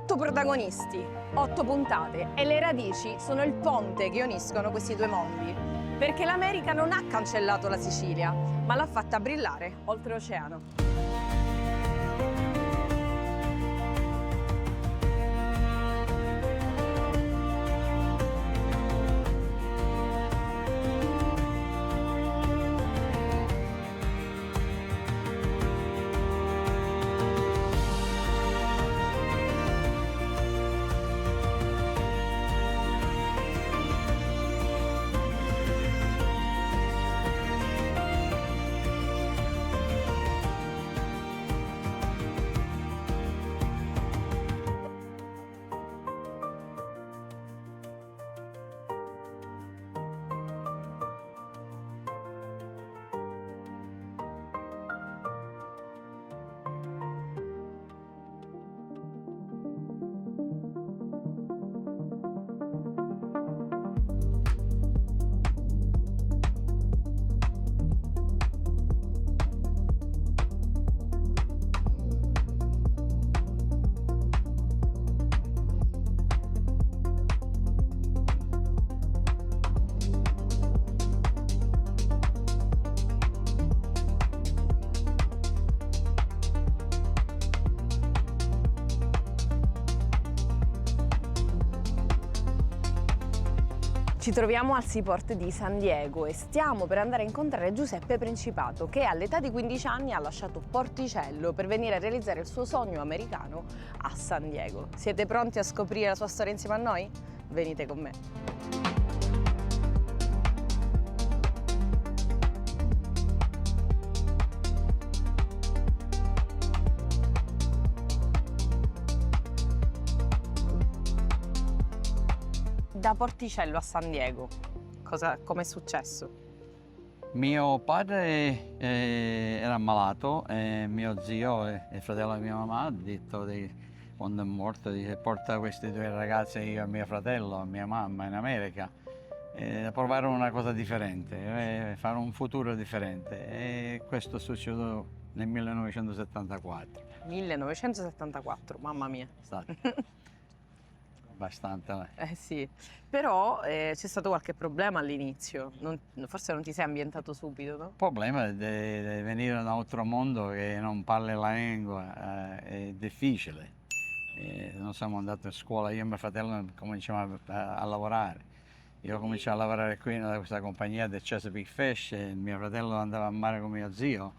8 protagonisti, 8 puntate e le radici sono il ponte che uniscono questi due mondi. Perché l'America non ha cancellato la Sicilia, ma l'ha fatta brillare oltreoceano. Ci troviamo al Seaport di San Diego e stiamo per andare a incontrare Giuseppe Principato, che all'età di 15 anni ha lasciato Porticello per venire a realizzare il suo sogno americano a San Diego. Siete pronti a scoprire la sua storia insieme a noi? Venite con me. Da Porticello a San Diego, come è successo? Mio padre era ammalato e mio zio e il fratello di mia mamma ha detto quando è morto di porta questi due ragazzi, io e mio fratello e mia mamma in America, a provare una cosa differente, fare un futuro differente, e questo è successo nel 1974. 1974, mamma mia. Esatto. Abbastanza. Sì, però c'è stato qualche problema all'inizio, forse non ti sei ambientato subito, no? Il problema di venire da un altro mondo che non parli la lingua è difficile. Non siamo andati a scuola, io e mio fratello cominciamo a lavorare. Io ho cominciato a lavorare qui in questa compagnia del Chesapeake Fish e mio fratello andava a mare con mio zio.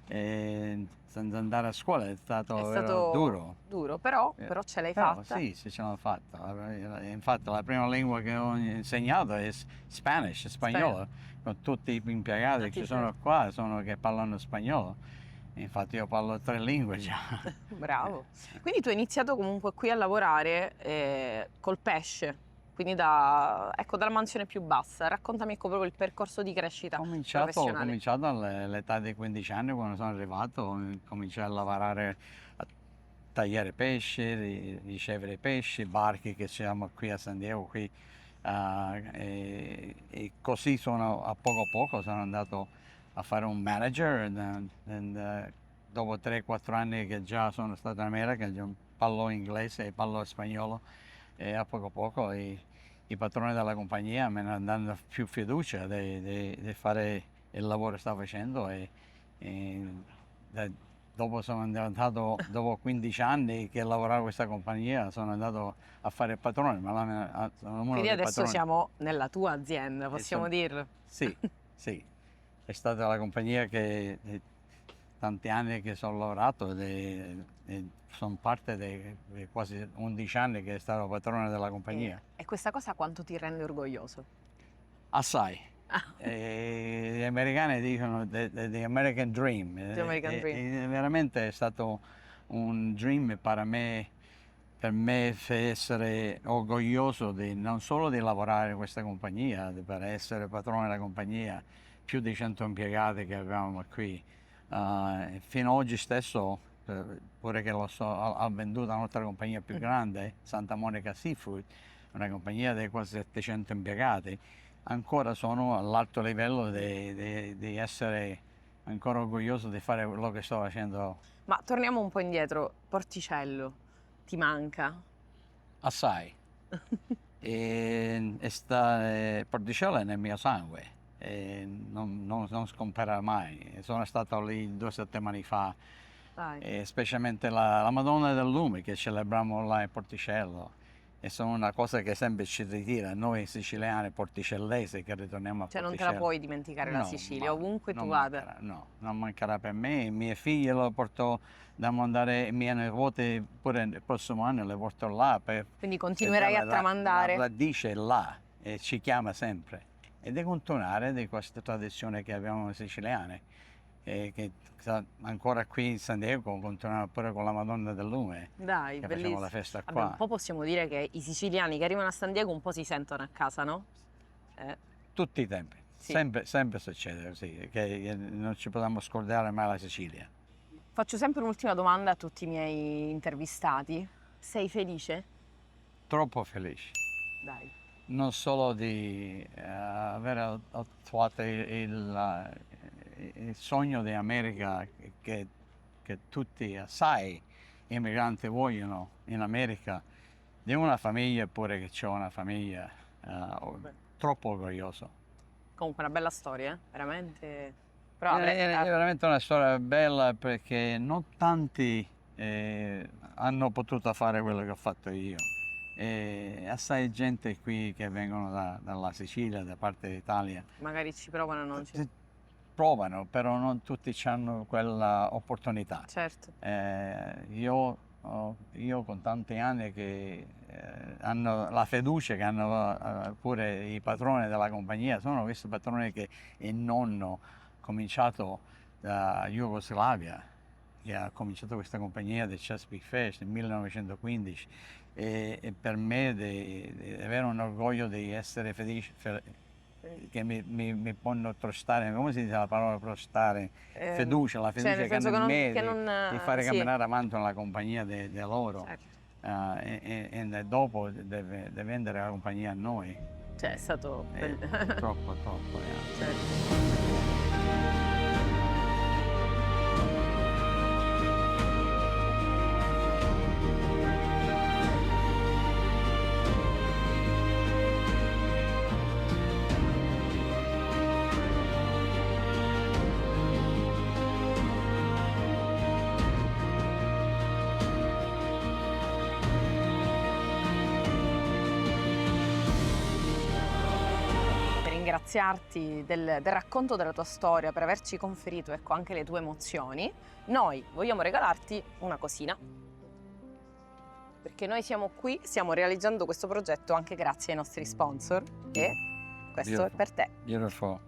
E senza andare a scuola è stato duro. Duro, però ce l'hai fatta. Sì, ce l'ho fatta. Infatti la prima lingua che ho insegnato è spagnolo, con tutti i impiegati che sono qua che parlano spagnolo. Infatti io parlo 3 lingue già. Bravo. Quindi tu hai iniziato comunque qui a lavorare col pesce. Quindi dalla mansione più bassa. Raccontami proprio il percorso di crescita professionale. Ho cominciato all'età di 15 anni, quando sono arrivato, cominciai a lavorare a tagliare pesce, ricevere pesci, barche che siamo qui a San Diego, qui, e così a poco sono andato a fare un manager, dopo 3-4 anni che già sono stato in America, già parlo inglese e parlo spagnolo, e a poco i padroni della compagnia mi hanno dato più fiducia di fare il lavoro che stavo facendo, dopo sono diventato, dopo 15 anni che lavoravo in questa compagnia, sono andato a fare il padrone. Quindi adesso siamo nella tua azienda, possiamo dirlo? Sì, sì. È stata la compagnia che tanti anni che sono lavorato e sono parte di quasi 11 anni che è stato padrone della compagnia. E questa cosa quanto ti rende orgoglioso? Assai. Gli americani dicono the American Dream. Veramente è stato un dream per me essere orgoglioso non solo di lavorare in questa compagnia, per essere padrone della compagnia, più di 100 impiegati che avevamo qui. Fino ad oggi stesso, pure che ho venduto a un'altra compagnia più grande, Santa Monica Seafood, una compagnia di quasi 700 impiegati, ancora sono all'alto livello di essere ancora orgoglioso di fare quello che sto facendo. Ma torniamo un po' indietro, Porticello. ti manca? Assai. Porticello è nel mio sangue, non scompare mai. Sono stato lì 2 settimane fa, specialmente la Madonna del Lume che celebriamo là in Porticello. E sono una cosa che sempre ci ritira, noi siciliani porticellesi che ritorniamo a Cioè non te Porticello. la puoi dimenticare la Sicilia, ovunque tu mancherà, vada. no, non mancherà per me. I miei figli lo porto da mandare, i miei nipoti pure il prossimo anno le porto là. Quindi continuerai a tramandare. La radice è là e ci chiama sempre. E di continuare di questa tradizione che abbiamo noi siciliani. E che ancora qui in San Diego continuiamo pure con la Madonna del Lume. Dai, che bellissimo. facciamo la festa qua. Vabbè, un po' possiamo dire che i siciliani che arrivano a San Diego un po' si sentono a casa, no? Tutti i tempi, sì. sempre succede così, che non ci possiamo scordare mai la Sicilia. Faccio sempre un'ultima domanda a tutti i miei intervistati. Sei felice? Troppo felice. Dai. Non solo di aver attuato il sogno di America che tutti, assai immigranti vogliono in America, di una famiglia pure che c'è una famiglia troppo orgoglioso. Comunque una bella storia, veramente. Però è veramente una storia bella perché non tanti hanno potuto fare quello che ho fatto io. E assai gente qui che vengono dalla Sicilia, da parte d'Italia. Magari ci provano, non ci provano, però non tutti hanno quella opportunità. Certo. Io con tanti anni che hanno la fiducia che hanno pure i patroni della compagnia, sono questi patroni che il nonno ha cominciato da Jugoslavia, che ha cominciato questa compagnia del Chesapeake Fish nel 1915 e per me di avere un orgoglio di essere felice, che mi possono trostare, come si dice la parola trostare? Fiducia, la fiducia che hanno in me di fare camminare avanti la compagnia di loro. Certo. E dopo deve vendere la compagnia a noi. Cioè è stato troppo. Certo. Ringraziarti del racconto della tua storia, per averci conferito, ecco, anche le tue emozioni. Noi vogliamo regalarti una cosina, perché noi siamo qui, stiamo realizzando questo progetto anche grazie ai nostri sponsor e questo è per te. Beautiful.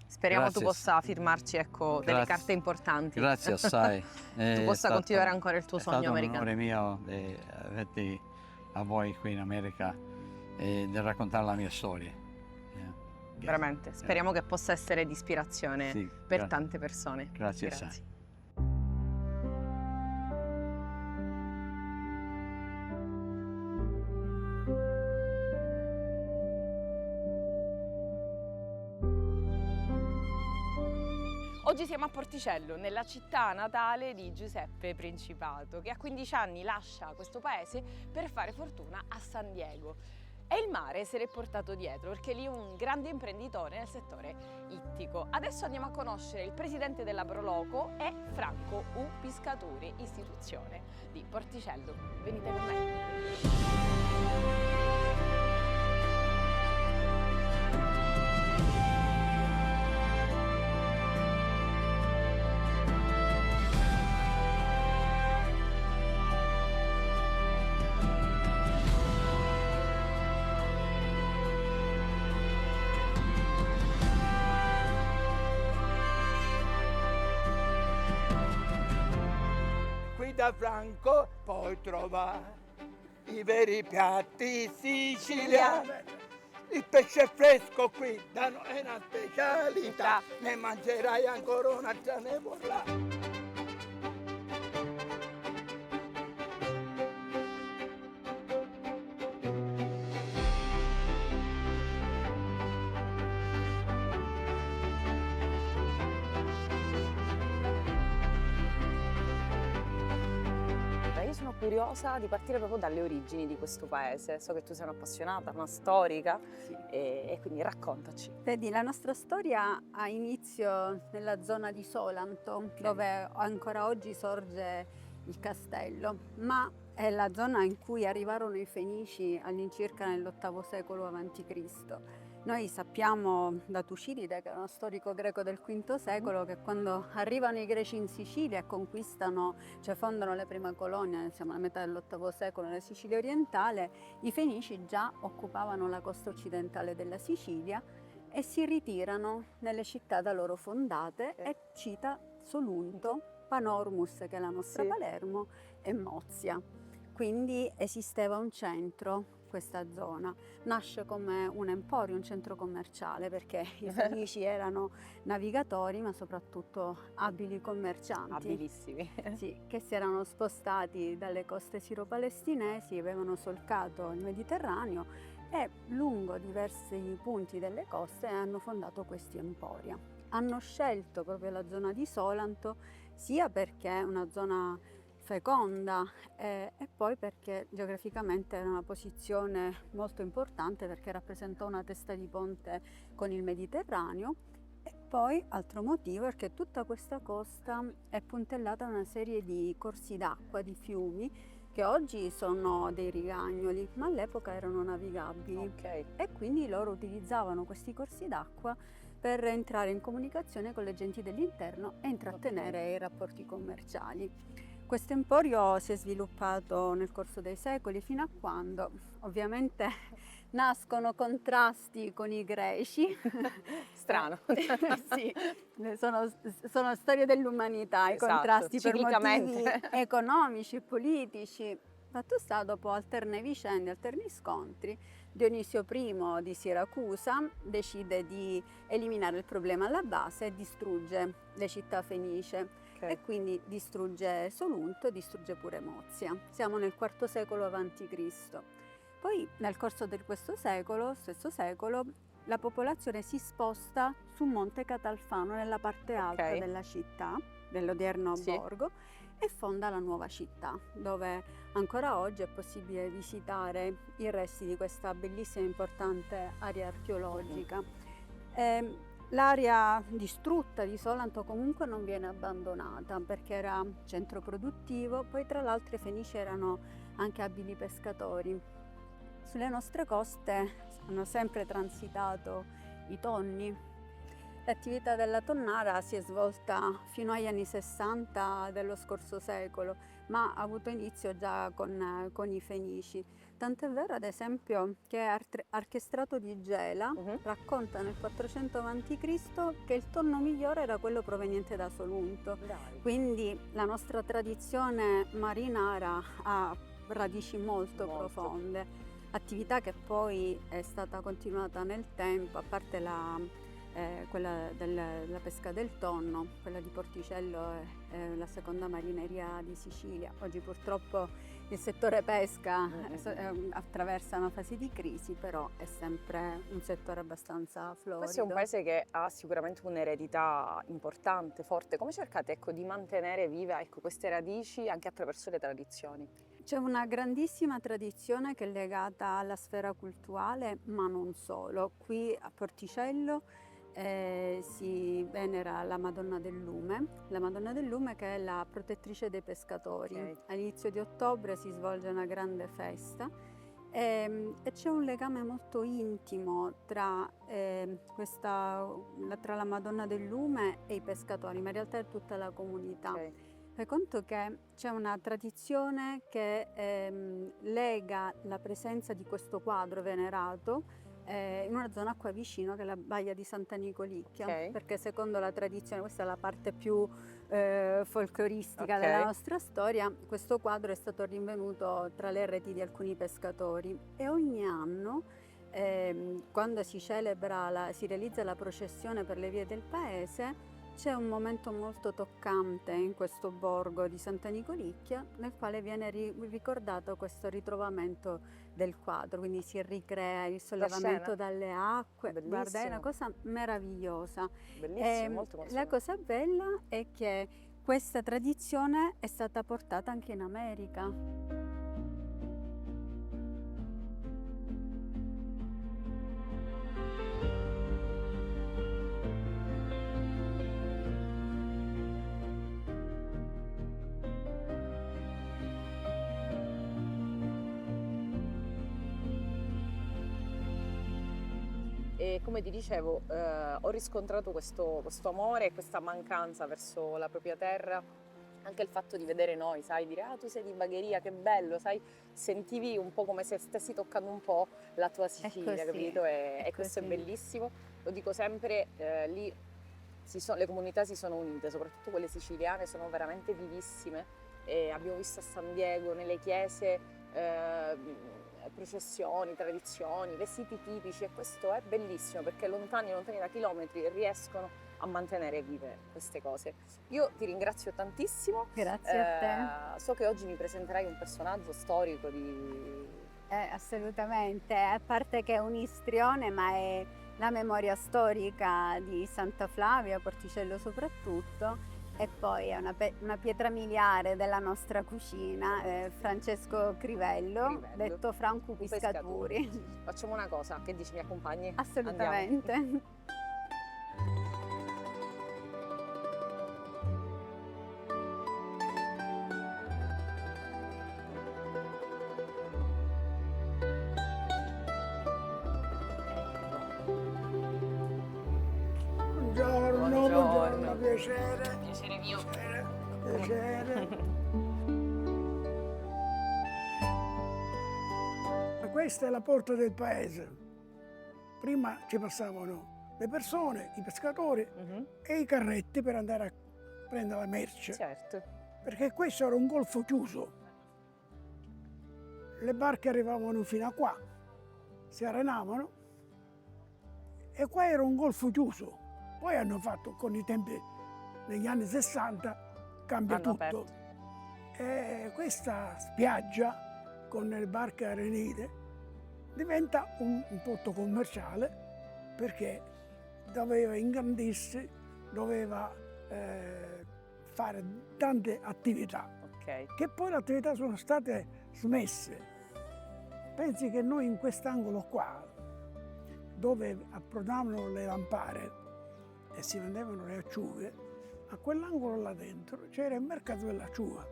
Speriamo Grazie. tu possa firmarci, ecco, delle carte importanti. Grazie assai. Tu possa continuare ancora il tuo sogno americano. È stato un onore mio di averti a voi qui in America e di raccontare la mia storia. Veramente, speriamo che possa essere di ispirazione per tante persone. Grazie assai. Oggi siamo a Porticello, nella città natale di Giuseppe Principato, che a 15 anni lascia questo paese per fare fortuna a San Diego. E il mare se l'è portato dietro perché lì è un grande imprenditore nel settore ittico. Adesso andiamo a conoscere il presidente della Proloco e Franco U. Piscatori, istituzione di Porticello. Venite con me. Da Franco puoi trovare i veri piatti siciliani. Il pesce fresco qui da noi è una specialità, ne mangerai ancora un'altra nevola. sono curiosa di partire proprio dalle origini di questo paese. So che tu sei un'appassionata, una storica, Sì. e quindi raccontaci. Vedi, la nostra storia ha inizio nella zona di Solanto, dove ancora oggi sorge il castello, ma è la zona in cui arrivarono i Fenici all'incirca nell'VIII secolo a.C. Noi sappiamo da Tucidide, che è uno storico greco del V secolo, che quando arrivano i greci in Sicilia e conquistano, cioè fondano le prime colonie, siamo alla metà dell'VIII secolo nella Sicilia orientale, i Fenici già occupavano la costa occidentale della Sicilia e si ritirano nelle città da loro fondate, e cita Solunto, Panormus, che è la nostra Palermo, e Mozia. Quindi esisteva un centro, questa zona. Nasce come un emporio, un centro commerciale, perché i Fenici erano navigatori, ma soprattutto abili commercianti. Abilissimi. Sì, che si erano spostati dalle coste siro-palestinesi, avevano solcato il Mediterraneo e lungo diversi punti delle coste hanno fondato questi emporia. Hanno scelto proprio la zona di Solanto sia perché è una zona feconda e poi perché geograficamente era una posizione molto importante, perché rappresentò una testa di ponte con il Mediterraneo, e poi altro motivo perché tutta questa costa è puntellata da una serie di corsi d'acqua, di fiumi, che oggi sono dei rigagnoli, ma all'epoca erano navigabili. E quindi loro utilizzavano questi corsi d'acqua per entrare in comunicazione con le genti dell'interno e intrattenere i rapporti commerciali. Questo emporio si è sviluppato nel corso dei secoli, fino a quando ovviamente nascono contrasti con i greci. Strano. Sì, sono storie dell'umanità, i Esatto, contrasti per motivi ciclicamente. economici e politici. Fatto sta, dopo alterne vicende, alterni scontri, Dionisio I di Siracusa decide di eliminare il problema alla base e distrugge le città fenicie. E quindi distrugge Solunto e distrugge pure Mozia. Siamo nel IV secolo a.C. Poi nel corso di questo secolo, stesso secolo, la popolazione si sposta su Monte Catalfano, nella parte alta della città, dell'odierno borgo, e fonda la nuova città, dove ancora oggi è possibile visitare i resti di questa bellissima e importante area archeologica. L'area distrutta di Solanto comunque non viene abbandonata, perché era centro produttivo, poi tra l'altro i Fenici erano anche abili pescatori. Sulle nostre coste hanno sempre transitato i tonni. L'attività della tonnara si è svolta fino agli anni 60 dello scorso secolo, ma ha avuto inizio già con i Fenici. Tant'è vero, ad esempio, che Archestrato di Gela racconta nel 400 a.C. che il tonno migliore era quello proveniente da Solunto. Quindi la nostra tradizione marinara ha radici molto profonde, attività che poi è stata continuata nel tempo, a parte quella della pesca del tonno, quella di Porticello è la seconda marineria di Sicilia. Oggi purtroppo il settore pesca attraversa una fase di crisi, però è sempre un settore abbastanza florido. Questo è un paese che ha sicuramente un'eredità importante, forte. Come cercate di mantenere viva queste radici anche attraverso le tradizioni? C'è una grandissima tradizione che è legata alla sfera culturale, ma non solo. Qui a Porticello si venera la Madonna del Lume che è la protettrice dei pescatori. All'inizio di ottobre si svolge una grande festa e c'è un legame molto intimo tra la Madonna del Lume e i pescatori, ma in realtà è tutta la comunità. Fai conto che c'è una tradizione che lega la presenza di questo quadro venerato in una zona qua vicino, che è la baia di Santa Nicolicchia, perché secondo la tradizione, questa è la parte più folcloristica della nostra storia, questo quadro è stato rinvenuto tra le reti di alcuni pescatori, e ogni anno quando si realizza la processione per le vie del paese, c'è un momento molto toccante in questo borgo di Santa Nicolicchia, nel quale viene ricordato questo ritrovamento del quadro, quindi si ricrea il sollevamento dalle acque. Bellissimo. Guarda, è una cosa meravigliosa. Bellissimo, molto La cosa bella è che questa tradizione è stata portata anche in America. E come ti dicevo, ho riscontrato questo amore e questa mancanza verso la propria terra, anche il fatto di vedere noi, sai, dire tu sei di Bagheria, che bello, sai, sentivi un po' come se stessi toccando un po' la tua Sicilia, così, capito? E questo è così. bellissimo, lo dico sempre, lì le comunità si sono unite, soprattutto quelle siciliane, sono veramente vivissime e abbiamo visto a San Diego, nelle chiese, processioni, tradizioni, vestiti tipici e questo è bellissimo perché lontani da chilometri riescono a mantenere vive queste cose. Io ti ringrazio tantissimo. Grazie a te. So che oggi mi presenterai un personaggio storico di... Assolutamente, a parte che è un istrione, ma è la memoria storica di Santa Flavia, Porticello soprattutto, e poi è una pietra miliare della nostra cucina, Francesco Crivello, detto Franco Piscaturi. Facciamo una cosa, che dici, mi accompagni? Assolutamente. Andiamo. Buongiorno, piacere. Piacere mio. Piacere. Questa è la porta del paese. Prima ci passavano le persone, i pescatori e i carretti per andare a prendere la merce. Certo. Perché questo era un golfo chiuso. Le barche arrivavano fino a qua, si arenavano e qua era un golfo chiuso. Poi hanno fatto, con i tempi negli anni 60, cambia Hanno tutto. aperto. E questa spiaggia con le barche arenite diventa un porto commerciale perché doveva ingrandirsi, doveva fare tante attività, che poi le attività sono state smesse. Pensi che noi in quest'angolo qua, dove approdavano le lampare e si vendevano le acciughe, a quell'angolo là dentro c'era il mercato dell'acciuga,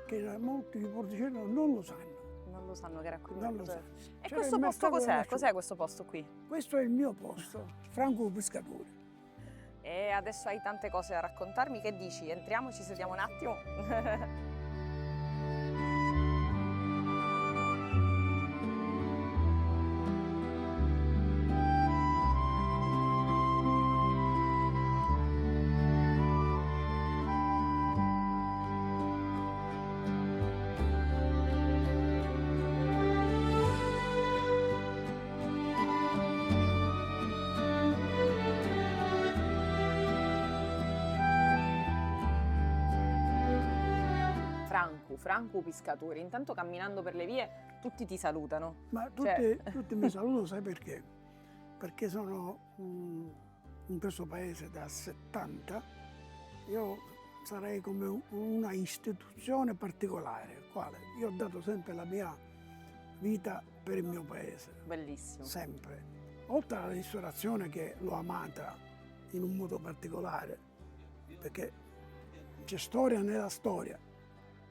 che molti di Porticello non lo sanno. Non lo sanno che era qui. Non lo sanno. E C'era questo il posto mercato cos'è? dell'acciuga. Cos'è questo posto qui? Questo è il mio posto, Franco Piscaturi. E adesso hai tante cose da raccontarmi, che dici? Entriamo, ci sediamo un attimo? Franco Piscaturi. Intanto camminando per le vie tutti ti salutano. Ma tutti mi salutano, sai perché? Perché sono in questo paese da 70, io sarei come una istituzione particolare, quale? Io ho dato sempre la mia vita per il mio paese. Bellissimo. Sempre. Oltre alla ristorazione che l'ho amata in un modo particolare, perché c'è storia nella storia.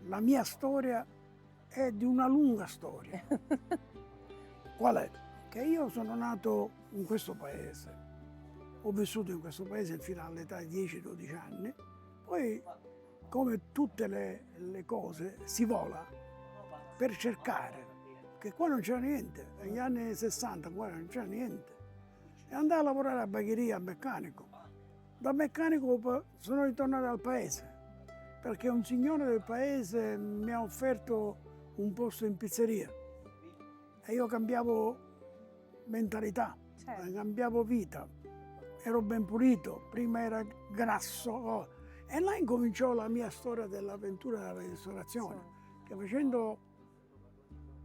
La mia storia è di una lunga storia. Qual è? Che io sono nato in questo paese, ho vissuto in questo paese fino all'età di 10-12 anni, poi come tutte le cose si vola per cercare, che qua non c'era niente, negli anni 60 qua non c'era niente. E andai a lavorare a Bagheria, a meccanico. Da meccanico sono ritornato al paese, perché un signore del paese mi ha offerto un posto in pizzeria e io cambiavo mentalità, cambiavo vita, ero ben pulito, prima era grasso e là incominciò la mia storia dell'avventura della ristorazione, che facendo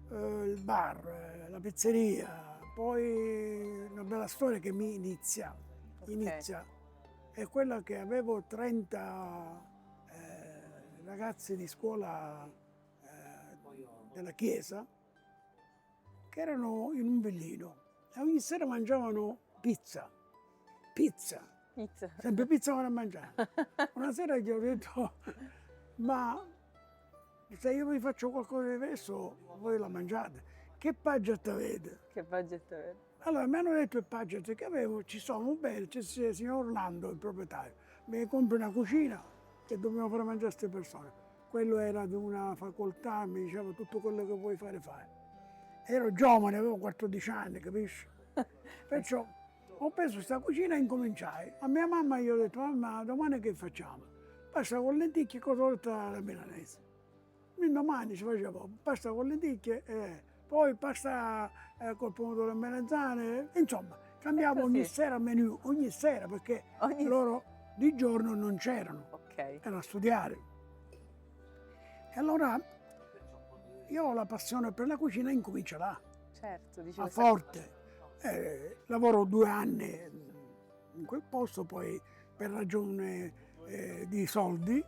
il bar, la pizzeria, poi una bella storia che mi inizia, è quella che avevo 30 ragazzi di scuola della chiesa che erano in un villino e ogni sera mangiavano pizza, sempre pizza vanno a mangiare. Una sera gli ho detto, ma se io vi faccio qualcosa di diverso, voi la mangiate. Che budget avete? Che budget avete? Allora mi hanno detto il budget che avevo, ci sono bene, c'è il signor Orlando, il proprietario, mi compra una cucina che dobbiamo fare mangiare a queste persone. Quello era di una facoltà, mi diceva tutto quello che vuoi fare, fai. Ero giovane, avevo 14 anni, capisci? Perciò ho preso questa cucina e incominciai. A mia mamma gli ho detto, mamma, domani che facciamo? Pasta con lenticchie e cotoletta alla milanese. Domani ci faceva pasta con lenticchie, poi pasta col pomodoro e melanzane, insomma, cambiavo ogni sera menù, ogni sera, perché loro di giorno non c'erano, erano a studiare. E allora io ho la passione per la cucina e incomincio là, Certo, a Forte. Lavoro 2 anni in quel posto, poi per ragione di soldi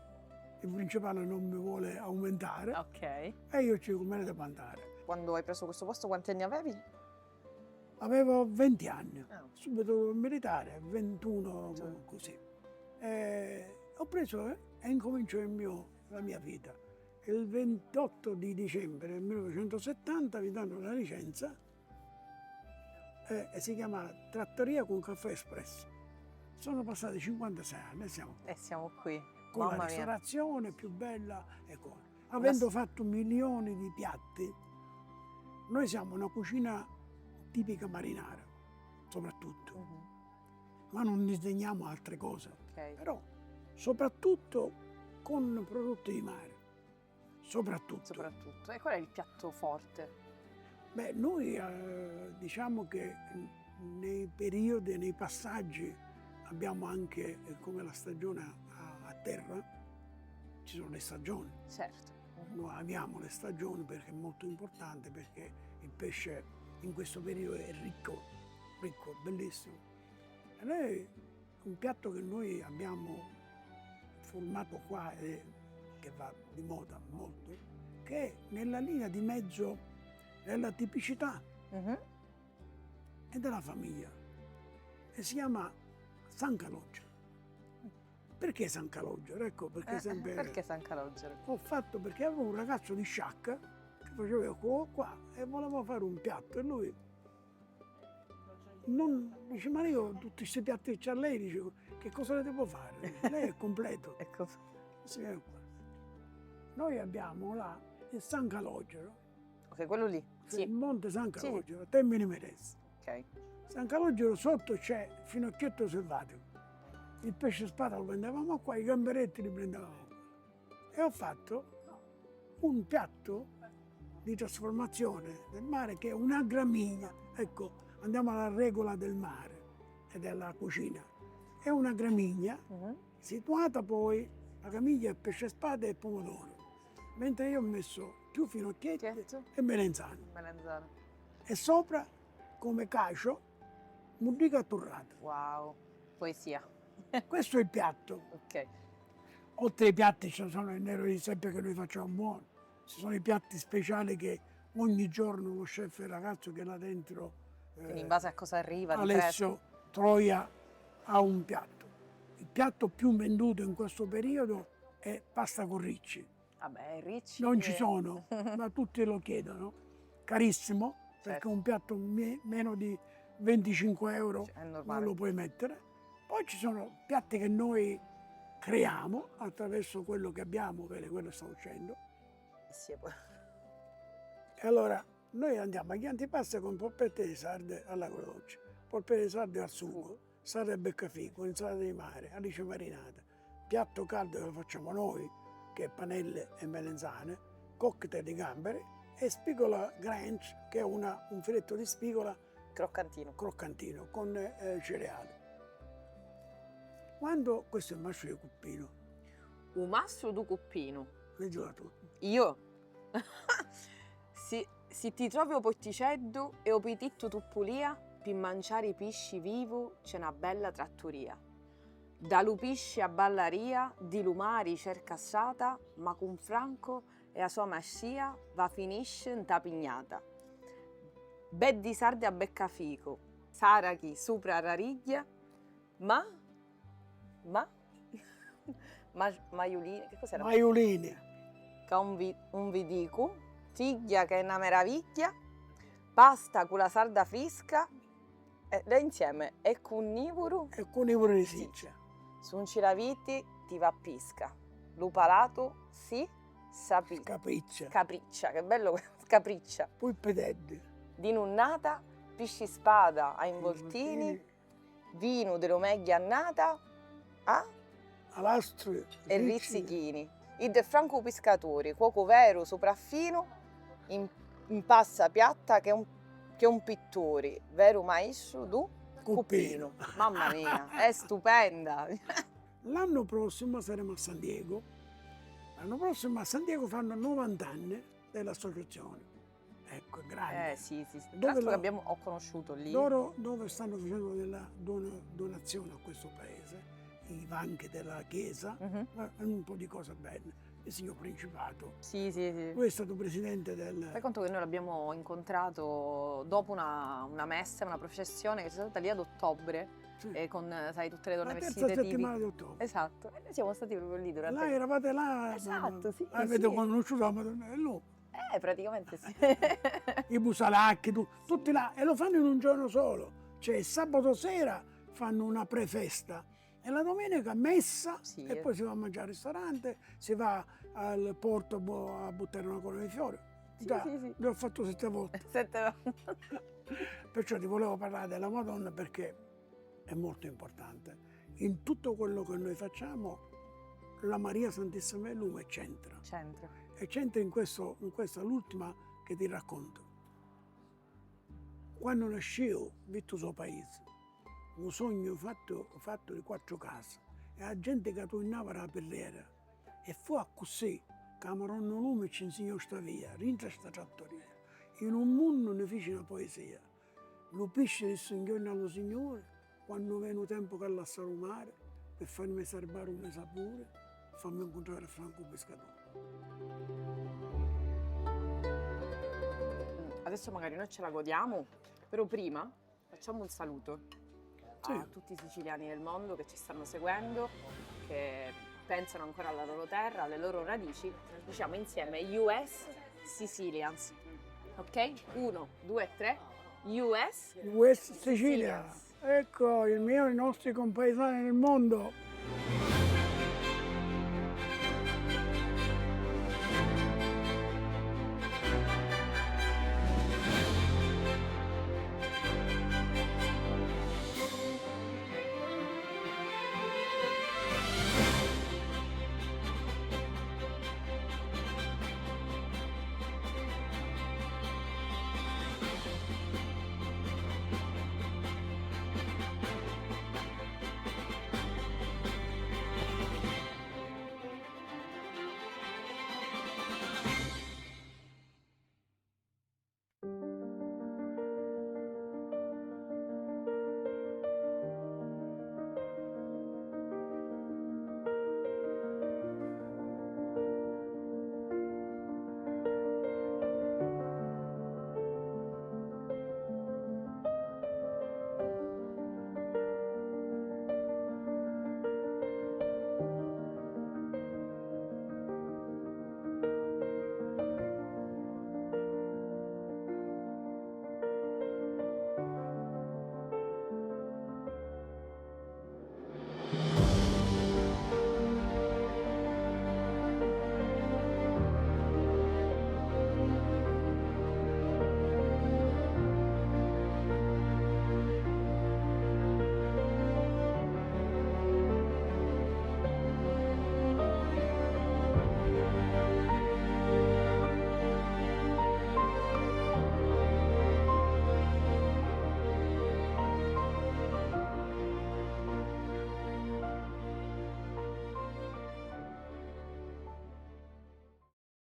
il principale non mi vuole aumentare e io ci dico me ne devo andare. Quando hai preso questo posto quanti anni avevi? Avevo 20 anni, subito militare, 21 così. Ho preso e incomincio la mia vita. Il 28 di dicembre del 1970 mi danno la licenza e si chiama Trattoria con Caffè Espresso. Sono passati 56 anni e siamo qui. Con la ristorazione più bella e con. Avendo fatto milioni di piatti, noi siamo una cucina tipica marinara, soprattutto, ma non disdegniamo altre cose, però soprattutto con prodotti di mare, soprattutto. E qual è il piatto forte? Beh, noi diciamo che nei periodi, nei passaggi, abbiamo anche, come la stagione a terra, ci sono le stagioni. Certo. Noi amiamo le stagioni perché è molto importante, perché il pesce in questo periodo è ricco, bellissimo. E noi, un piatto che noi abbiamo formato qua e che va di moda molto, che è nella linea di mezzo della tipicità e della famiglia, e si chiama San Calogero. Perché San Calogero? Ecco, perché sempre. Perché San Calogero? Ho fatto perché avevo un ragazzo di Sciacca che faceva qua e voleva fare un piatto e lui non dice, ma io tutti questi piatti che c'ha lei, dicevo, che cosa le devo fare? Lei è completo. Si viene qua. Noi abbiamo là il San Calogero. Ok, quello lì. Sì. Il Monte San Calogero, Termini Imerese. Ok. San Calogero sotto c'è il finocchietto selvatico. Il pesce spada lo prendevamo qua, i gamberetti li prendevamo qua. E ho fatto un piatto di trasformazione del mare che è una gramigna. Ecco, andiamo alla regola del mare e della cucina. È una gramigna situata poi, la gramiglia è pesce spada e pomodoro. Mentre io ho messo più finocchietti e melenzane. E sopra, come cacio, muddica atturrata. Wow, poesia. Questo è il piatto. Ok. Oltre ai piatti ci sono il nero di seppia che noi facciamo buono, ci sono i piatti speciali che ogni giorno lo chef e il ragazzo che là dentro, quindi in base a cosa arriva, Alessio Troia, ha un piatto. Il piatto più venduto in questo periodo è pasta con ricci. Vabbè, ricci. Non ci sono, ma tutti lo chiedono. Carissimo, perché un piatto meno di 25 euro non lo puoi mettere. Poi ci sono piatti che noi creiamo attraverso quello che abbiamo, quello sta uscendo. E allora noi andiamo agli antipasti con polpette di sarde all'agrodolce, polpette di sarde al sugo, sarde e beccafico, insalata di mare, alice marinata, piatto caldo che lo facciamo noi, che è panelle e melenzane, cocktail di gamberi e spigola Grange, che è un filetto di spigola croccantino con cereali. Quando questo è il mastro di cuppino. Un mastro di cuppino? Leggila tu. Io? Se ti trovi o potticeddu e o pititto tu pulia, per mangiare i pesci vivo c'è una bella trattoria. Da lupisci a ballaria, di lumari cerca assata, ma con Franco e la sua mascia va finisce in tapignata. Beddi sarde a beccafico, Sarachi supra rariglia, ma maiuline, che cos'era? Maiuline. Che un vidicu, tiglia che è una meraviglia, pasta con la sarda frisca, e là insieme, e cunnivoro, E con i pure di Siccia. suncilaviti ti va pisca, lupalato si Capriccia. capriccia, che bello capriccia, Poi pededdi. di nunnata, pisci spada a involtini, vino dell'omeglia annata, Alastri. e rizzichini. Il del franco pescatori, cuoco vero sopraffino, in passa piatta che un pittore, vero maestro du Cuppino. Mamma mia, è stupenda. L'anno prossimo saremo a San Diego. L'anno prossimo a San Diego fanno 90 anni dell'associazione. Ecco, è grande. Sì. Tra Dove l'altro la- che ho conosciuto lì. Loro dove stanno facendo della donazione a questo paese, i banchi della chiesa, Mhm. ma un po' di cose belle. Il signor Principato. Sì. Lui è stato presidente del... Fai conto che noi l'abbiamo incontrato dopo una messa, una processione che c'è stata lì ad ottobre, Sì. con, sai, tutte le donne la terza vestite settimana tipiche. di ottobre. Esatto, e noi siamo stati proprio lì durante... Là eravate là, Esatto, sì, avete sì. conosciuto la Madonna del Lupo, Praticamente sì. i busalacchi, tutti là, e lo fanno in un giorno solo. Cioè sabato sera fanno una prefesta e la domenica messa Sì. e poi si va a mangiare al ristorante, si va al porto a buttare una corona di fiori. Già, sì. l'ho fatto 7 volte. Perciò ti volevo parlare della Madonna perché è molto importante. In tutto quello che noi facciamo, la Maria Santissima del Lume c'entra. Centro. E c'entra in questa l'ultima che ti racconto. Quando nascevo, visto suo paese, un sogno fatto di 4 case e la gente che tornava alla perriera. E fu così che Maronno Lume ci insegnò sta via, rintra sta trattoria. In un mondo ne fece una poesia. Lo pesce disse un giorno allo Signore, quando viene tempo che lasciare il mare, per farmi serbare un mese pure, fammi incontrare Franco Pescatore. Adesso magari noi ce la godiamo, però prima facciamo un saluto Sì. a tutti i siciliani del mondo che ci stanno seguendo, che pensano ancora alla loro terra, alle loro radici. Diciamo insieme US Sicilians. Ok? 1, 2, 3. US West Sicilia. Ecco, i nostri compaesani nel mondo.